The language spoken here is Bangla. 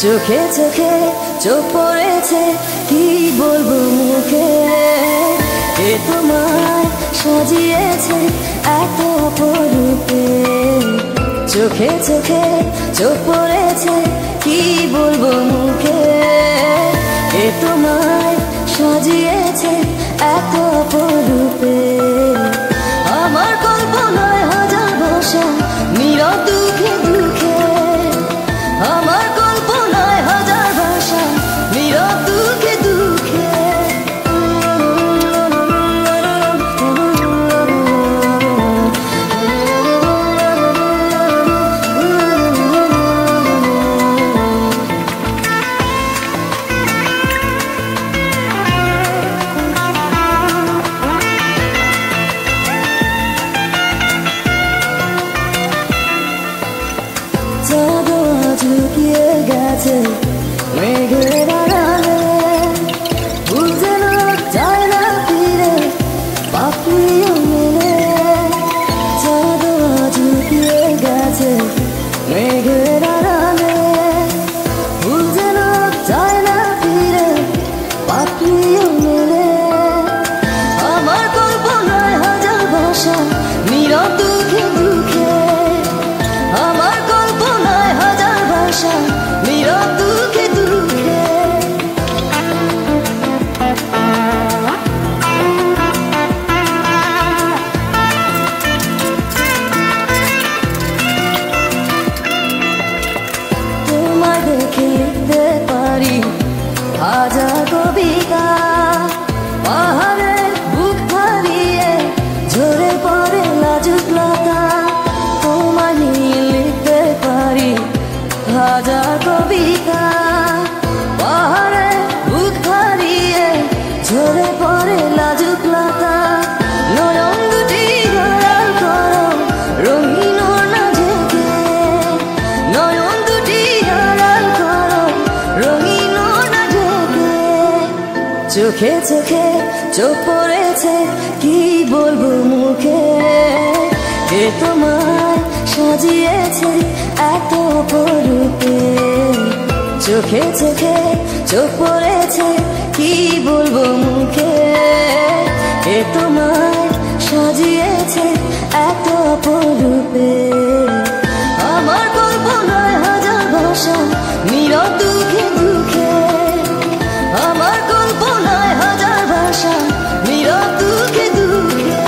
চোখে চোখে চোখ পড়েছে কি বলবো মুখে এ তোমায় সাজিয়েছে এত অপরূপে চোখে চোখে চোখ পড়েছে কি বলবো মুখে এ তোমায় সাজিয়েছে এত অপরূপে আমার কল্পনায় হাজার ভাষা নীরব দুঃখে দুঃখে আমার কল্পনায় হাজার ভাষা নীরব দুঃখে দুঃখে ঝুঁকিয়ে গেছে মেঘের আড়ালে ভুল যেন যায় না ফিরে পাপড়িও মেলে চাঁদ ঝুঁকিয়ে গেছে মেঘের আড়ালে ভুল যেন যায় না ফিরে পাপড়িও মেলে আমার কল্পনায় হাজার ভাষা নীরব দুঃখে দুঃখে আমার কল্পনায় হাজার ভাষা নীরব দুঃখে দুঃখে তোমায় দেখে লিখতে পারি হাজার কবিতা পাহাড়ে বুক হারিয়ে ঝরে পড়ে লাজুক লতা তোমায় নিয়ে লিখতে পারি হাজার কবিতা পাহাড়ে বুক হারিয়ে ঝরে পড়ে লাজুক লতা নয়ন দুটি আড়াল করো রঙিন ওড়না ঝেঁকে নয়ন দুটি আড়াল করো রঙিন ওড়না ঝেঁকে চোখে চোখে চোখ পড়েছে কি বলবো মুখে এ তোমায় সাজিয়েছে এত অপরূপে চোখে চোখে চোখ পড়েছে কি বলবো মুখে এ তোমায় সাজিয়েছে এত অপরূপে আমার কল্পনায় হাজার ভাষা নীরব দুঃখে দুঃখে আমার কল্পনায় হাজার ভাষা নীরব দুঃখে দুঃখে